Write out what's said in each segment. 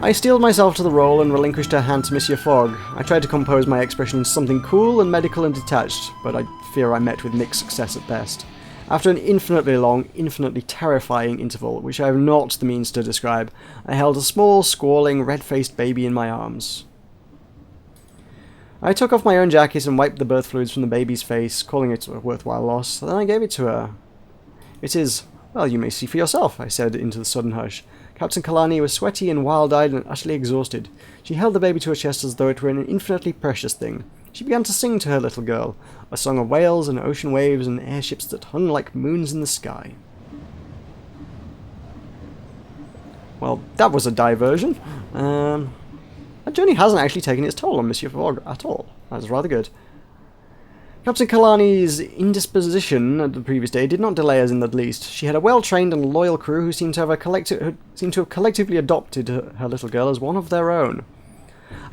I steeled myself to the role and relinquished her hand to Monsieur Fogg. I tried to compose my expression into something cool and medical and detached, but I fear I met with mixed success at best. After an infinitely long, infinitely terrifying interval, which I have not the means to describe, I held a small, squalling, red-faced baby in my arms. I took off my own jacket and wiped the birth fluids from the baby's face, calling it a worthwhile loss. Then I gave it to her. It is, well, you may see for yourself, I said into the sudden hush. Captain Kalani was sweaty and wild-eyed and utterly exhausted. She held the baby to her chest as though it were an infinitely precious thing. She began to sing to her little girl, a song of whales and ocean waves and airships that hung like moons in the sky. Well, that was a diversion. That journey hasn't actually taken its toll on Monsieur Fogg at all. That's rather good. Captain Kalani's indisposition the previous day did not delay us in the least. She had a well-trained and loyal crew who seemed to have collectively adopted her little girl as one of their own.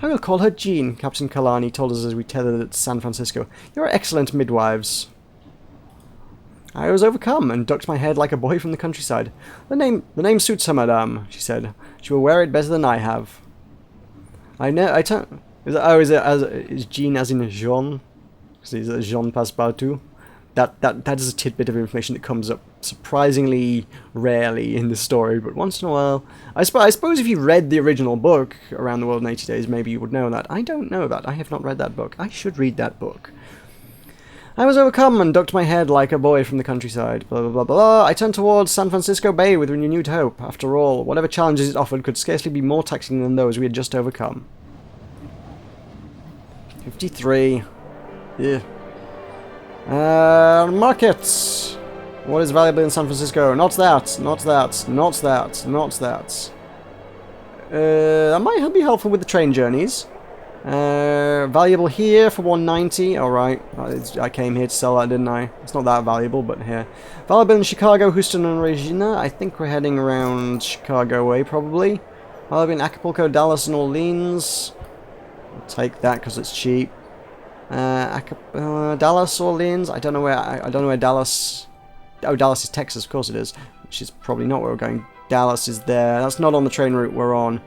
I will call her Jean, Captain Kalani told us as we tethered at San Francisco. You are excellent midwives. I was overcome and ducked my head like a boy from the countryside. The name suits her, madame, she said. She will wear it better than I have. Is Jean as in Jean? Because he's a Jean Passepartout. That is a tidbit of information that comes up surprisingly rarely in this story, but once in a while. I suppose if you read the original book, Around the World in 80 Days, maybe you would know that. I don't know that. I have not read that book. I should read that book. I was overcome and ducked my head like a boy from the countryside. Blah, blah, blah, blah. I turned towards San Francisco Bay with renewed hope. After all, whatever challenges it offered could scarcely be more taxing than those we had just overcome. 53. Yeah. Markets! What is valuable in San Francisco? Not that, not that, not that, not that. That might be helpful with the train journeys. Valuable here for 190. Alright, I came here to sell that, didn't I? It's not that valuable, but here. Valuable in Chicago, Houston, and Regina. I think we're heading around Chicago way, probably. Valuable in Acapulco, Dallas, and Orleans. I'll take that because it's cheap. Dallas, Orleans. I don't know where Dallas. Oh, Dallas is Texas, of course it is. Which is probably not where we're going. Dallas is there. That's not on the train route we're on.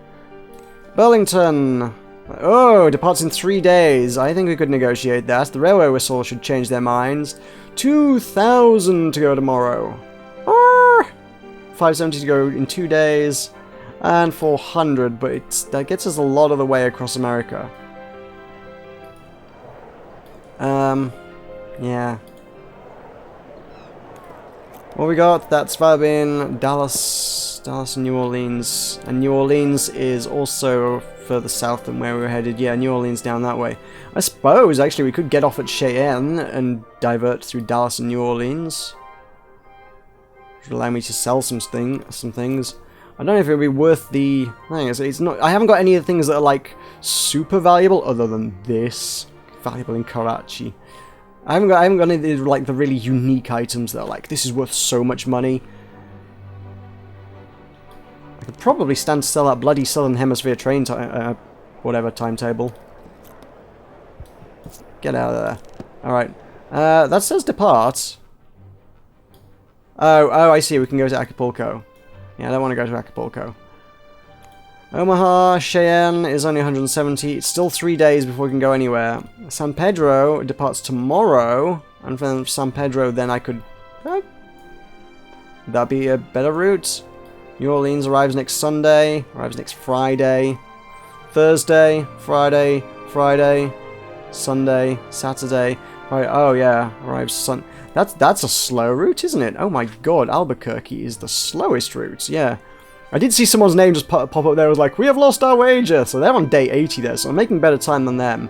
Burlington. Oh, departs in 3 days. I think we could negotiate that. The railway whistle should change their minds. 2,000 to go tomorrow. 570 to go in 2 days. And 400, but that gets us a lot of the way across America. Yeah. What we got? That's Vibin, Dallas and New Orleans. And New Orleans is also further south than where we were headed. Yeah, New Orleans down that way. I suppose, actually, we could get off at Cheyenne and divert through Dallas and New Orleans. Which would allow me to sell some things. I don't know if it would be worth the thing. It's not. I haven't got any of the things that are, like, super valuable other than this. Valuable in Karachi. I haven't got any of the, like, the really unique items that are like, this is worth so much money. I could probably stand to sell that bloody Southern Hemisphere train whatever timetable. Get out of there. Alright. That says depart. Oh, I see. We can go to Acapulco. Yeah, I don't want to go to Acapulco. Omaha, Cheyenne is only 170. It's still 3 days before we can go anywhere. San Pedro departs tomorrow. And from San Pedro, then I could... that'd be a better route. New Orleans arrives next Sunday. Arrives next Friday. Thursday, Friday, Sunday, Saturday. Right, oh yeah, arrives That's a slow route, isn't it? Oh my god, Albuquerque is the slowest route, yeah. I did see someone's name just pop up there. It was like, we have lost our wager. So they're on day 80 there, so I'm making better time than them.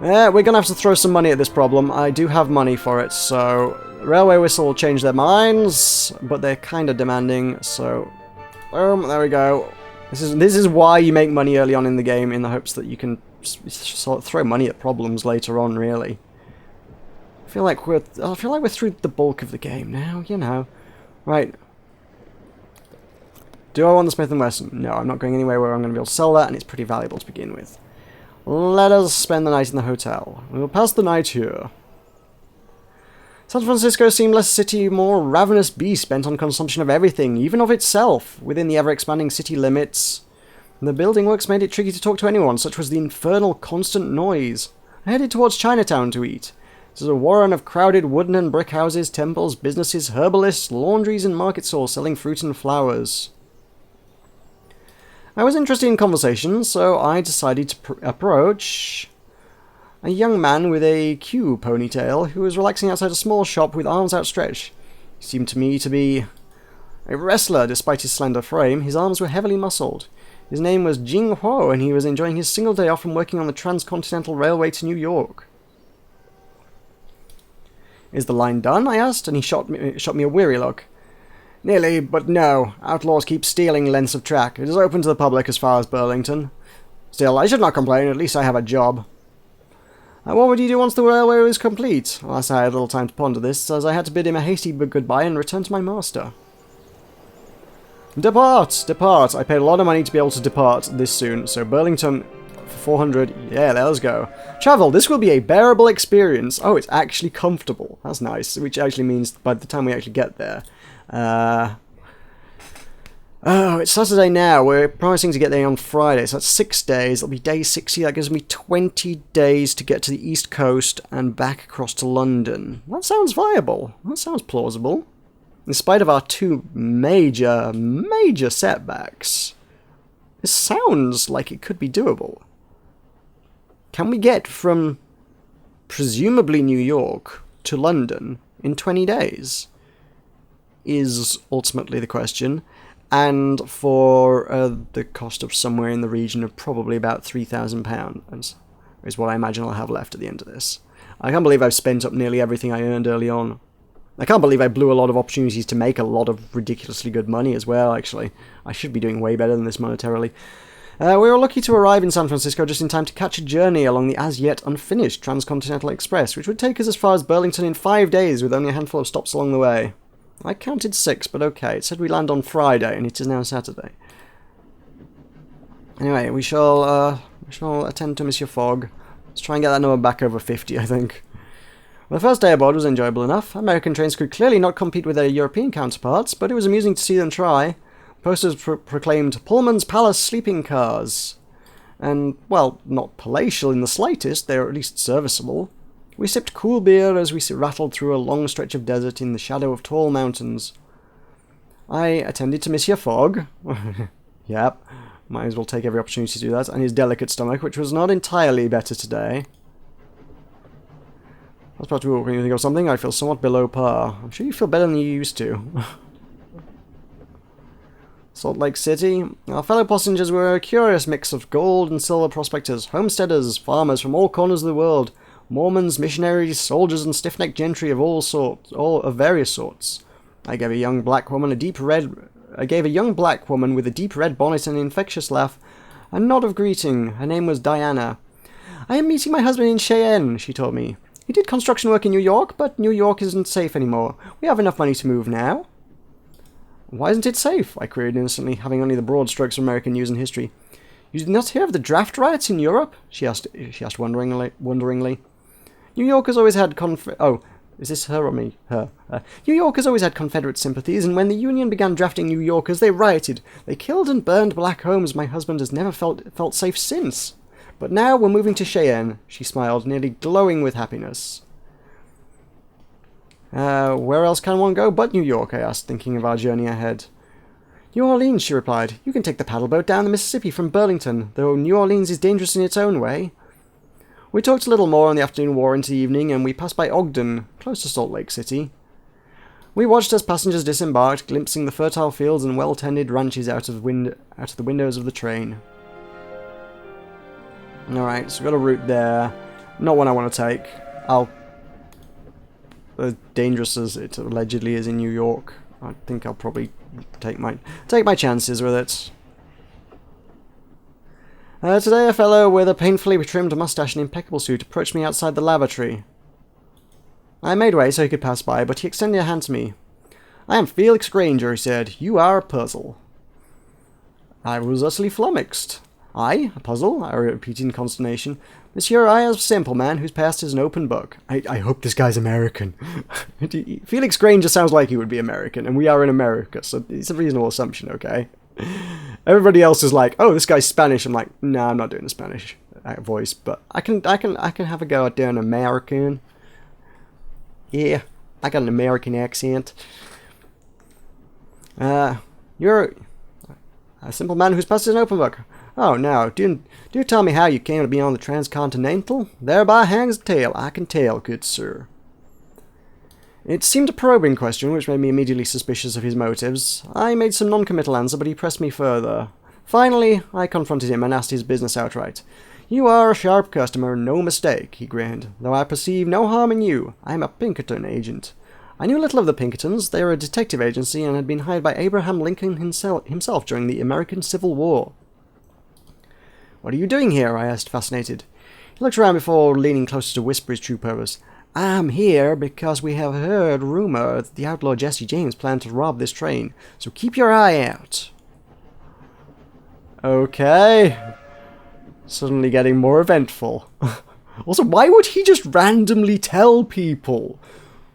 Yeah, we're going to have to throw some money at this problem. I do have money for it, so... Railway Whistle will change their minds, but they're kind of demanding, so... Boom, there we go. This is why you make money early on in the game, in the hopes that you can sort of throw money at problems later on, really. I feel like we're through the bulk of the game now, you know. Right. Do I want the Smith & Wesson? No, I'm not going anywhere where I'm going to be able to sell that, and it's pretty valuable to begin with. Let us spend the night in the hotel. We will pass the night here. San Francisco seemed less a city, more ravenous beast bent on consumption of everything, even of itself, within the ever-expanding city limits. The building works made it tricky to talk to anyone, such was the infernal constant noise. I headed towards Chinatown to eat. It is a warren of crowded wooden and brick houses, temples, businesses, herbalists, laundries, and market stalls selling fruit and flowers. I was interested in conversation, so I decided to approach a young man with a Q ponytail who was relaxing outside a small shop with arms outstretched. He seemed to me to be a wrestler, despite his slender frame. His arms were heavily muscled. His name was Jing Huo, and he was enjoying his single day off from working on the Transcontinental Railway to New York. Is the line done? I asked, and he shot me a weary look. Nearly, but no. Outlaws keep stealing lengths of track. It is open to the public as far as Burlington. Still, I should not complain. At least I have a job. What would you do once the railway was complete? Alas, I had little time to ponder this, as I had to bid him a hasty goodbye and return to my master. Depart! Depart! I paid a lot of money to be able to depart this soon, so Burlington for 400. Yeah, let's go. Travel! This will be a bearable experience. Oh, it's actually comfortable. That's nice, which actually means by the time we actually get there. Oh, it's Saturday now. We're promising to get there on Friday, so that's 6 days. It'll be day 60. That gives me 20 days to get to the East Coast and back across to London. That sounds viable. That sounds plausible. In spite of our two major setbacks, this sounds like it could be doable. Can we get from, presumably New York, to London in 20 days? Is ultimately the question. And for the cost of somewhere in the region of probably about £3,000 is what I imagine I'll have left at the end of this. I can't believe I've spent up nearly everything I earned early on. I can't believe I blew a lot of opportunities to make a lot of ridiculously good money as well, actually. I should be doing way better than this monetarily. We were lucky to arrive in San Francisco just in time to catch a journey along the as-yet unfinished Transcontinental Express, which would take us as far as Burlington in 5 days with only a handful of stops along the way. I counted 6, but okay. It said we land on Friday, and it is now Saturday. Anyway, we shall attend to Monsieur Fogg. Let's try and get that number back over 50, I think. Well, the first day aboard was enjoyable enough. American trains could clearly not compete with their European counterparts, but it was amusing to see them try. Posters proclaimed Pullman's Palace sleeping cars. And, well, not palatial in the slightest, they were at least serviceable. We sipped cool beer as we rattled through a long stretch of desert in the shadow of tall mountains. I attended to Monsieur Fogg. Yep, might as well take every opportunity to do that, and his delicate stomach, which was not entirely better today. I was about to when you think of something, I feel somewhat below par. I'm sure you feel better than you used to. Salt Lake City. Our fellow passengers were a curious mix of gold and silver prospectors, homesteaders, farmers from all corners of the world, Mormons, missionaries, soldiers, and stiff-necked gentry of all sorts, all of various sorts. I gave a young black woman with a deep red bonnet and an infectious laugh a nod of greeting. Her name was Diana. I am meeting my husband in Cheyenne, she told me. He did construction work in New York, but New York isn't safe anymore. We have enough money to move now. Why isn't it safe? I queried innocently, having only the broad strokes of American news and history. You did not hear of the draft riots in Europe? She asked wonderingly. New York has always had is this her or me? Her. New York has always had Confederate sympathies, and when the Union began drafting New Yorkers, they rioted. They killed and burned black homes. My husband has never felt safe since. But now we're moving to Cheyenne, she smiled, nearly glowing with happiness. Where else can one go but New York? I asked, thinking of our journey ahead. New Orleans, she replied. You can take the paddle boat down the Mississippi from Burlington, though New Orleans is dangerous in its own way. We talked a little more and the afternoon wore into the evening, and we passed by Ogden, close to Salt Lake City. We watched as passengers disembarked, glimpsing the fertile fields and well-tended ranches out of the windows of the train. Alright, so we've got a route there. Not one I want to take. As dangerous as it allegedly is in New York, I think I'll probably take my chances with it. Today a fellow with a painfully trimmed mustache and impeccable suit approached me outside the lavatory. I made way so he could pass by, but he extended a hand to me. I am Felix Granger, he said. You are a puzzle. I was utterly flummoxed. I? A puzzle? I repeated in consternation. Monsieur, I am a simple man whose past is an open book. I hope this guy's American. Felix Granger sounds like he would be American, and we are in America, so it's a reasonable assumption, okay? Everybody else is like, oh, this guy's Spanish. I'm like, no, I'm not doing the Spanish voice, but I can have a go at doing American. Yeah, I got an American accent. You're a simple man who's passed an open book. Oh, now, do tell me how you came to be on the Transcontinental? Thereby hangs the tale, I can tell, good sir. It seemed a probing question, which made me immediately suspicious of his motives. I made some non-committal answer, but he pressed me further. Finally, I confronted him and asked his business outright. You are a sharp customer, no mistake, he grinned, though I perceive no harm in you. I am a Pinkerton agent. I knew little of the Pinkertons. They were a detective agency and had been hired by Abraham Lincoln himself during the American Civil War. What are you doing here? I asked, fascinated. He looked around before leaning closer to whisper his true purpose. I'm here because we have heard rumor that the outlaw Jesse James planned to rob this train, so keep your eye out. Okay. Suddenly getting more eventful. Also, why would he just randomly tell people?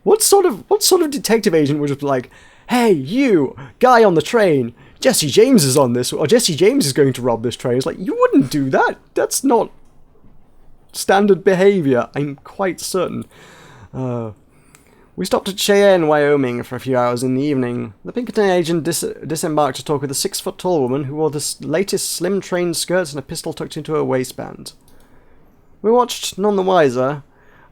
What sort of detective agent would just be like, hey, you, guy on the train, Jesse James is on this, or Jesse James is going to rob this train? It's like, you wouldn't do that. That's not standard behavior, I'm quite certain. We stopped at Cheyenne, Wyoming for a few hours in the evening. The Pinkerton agent disembarked to talk with a 6-foot-tall woman who wore the latest slim train skirts and a pistol tucked into her waistband. We watched, none the wiser.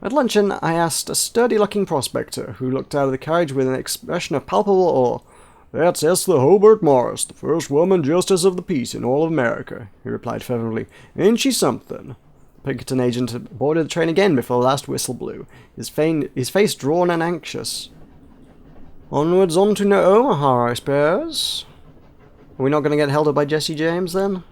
At luncheon, I asked a sturdy-looking prospector, who looked out of the carriage with an expression of palpable awe. That's Esther Hobart Morris, the first woman justice of the peace in all of America, he replied fervently. Ain't she something? The Pinkerton agent boarded the train again before the last whistle blew, his face drawn and anxious. Onwards on to Omaha, I suppose. Are we not going to get held up by Jesse James, then?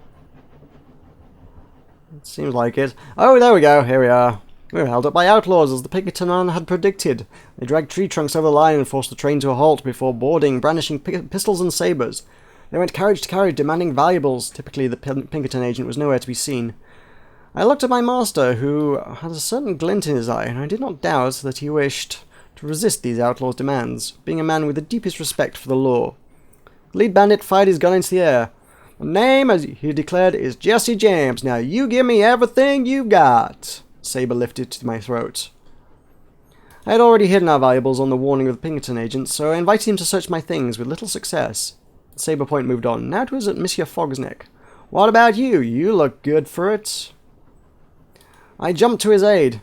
It seems like it. Oh, there we go, here we are. We were held up by outlaws, as the Pinkerton man had predicted. They dragged tree trunks over the line and forced the train to a halt before boarding, brandishing pistols and sabres. They went carriage to carriage, demanding valuables. Typically, the Pinkerton agent was nowhere to be seen. I looked at my master, who had a certain glint in his eye, and I did not doubt that he wished to resist these outlaws' demands, being a man with the deepest respect for the law. The lead bandit fired his gun into the air. The name, as he declared, is Jesse James. Now you give me everything you've got. Saber lifted to my throat. I had already hidden our valuables on the warning of the Pinkerton agent, so I invited him to search my things with little success. The saber point moved on. Now it was at Monsieur Fogg's neck. What about you? You look good for it. I jumped to his aid.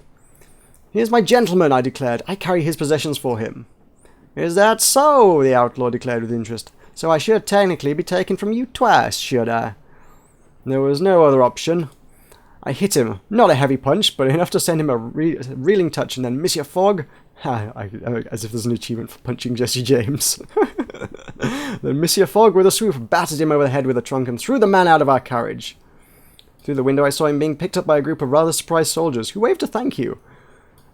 He is my gentleman, I declared. I carry his possessions for him. Is that so? The outlaw declared with interest. So I should technically be taken from you twice, should I? There was no other option. I hit him. Not a heavy punch, but enough to send him a reeling touch, and then Monsieur Fogg... as if there's an achievement for punching Jesse James. Then Monsieur Fogg, with a swoop, battered him over the head with a trunk and threw the man out of our carriage. Through the window I saw him being picked up by a group of rather surprised soldiers, who waved a thank you.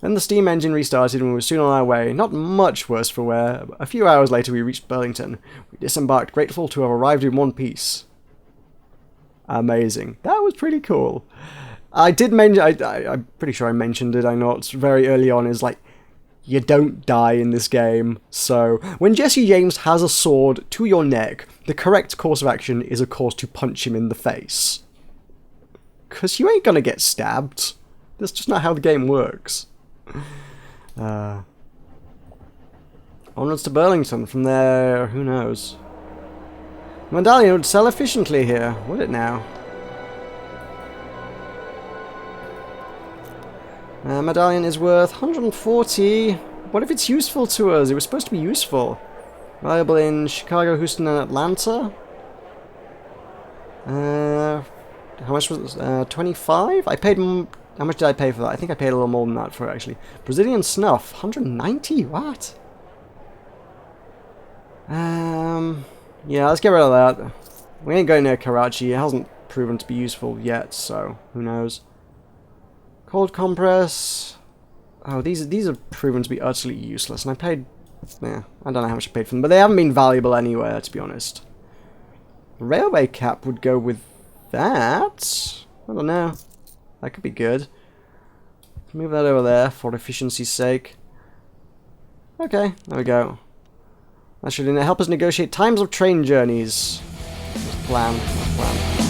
Then the steam engine restarted and we were soon on our way, not much worse for wear. A few hours later we reached Burlington. We disembarked, grateful to have arrived in one piece. Amazing. That was pretty cool. I did mention, I'm pretty sure I mentioned it, I know it's very early on, is like, you don't die in this game. So, when Jesse James has a sword to your neck, the correct course of action is, of course, to punch him in the face. Because you ain't gonna get stabbed. That's just not how the game works. Onwards to Burlington. From there, who knows? Medallion would sell efficiently here, would it now? Medallion is worth 140. What if it's useful to us? It was supposed to be useful. Valuable in Chicago, Houston, and Atlanta. How much was it? 25? I paid... How much did I pay for that? I think I paid a little more than that for it, actually. Brazilian snuff. 190? What? Yeah, let's get rid of that. We ain't going near Karachi. It hasn't proven to be useful yet, so who knows. Cold compress. Oh, these are proven to be utterly useless, and I paid... Yeah, I don't know how much I paid for them, but they haven't been valuable anywhere, to be honest. Railway cap would go with that. I don't know. That could be good. Move that over there for efficiency's sake. Okay, there we go. That should help us negotiate times of train journeys. plan. My plan.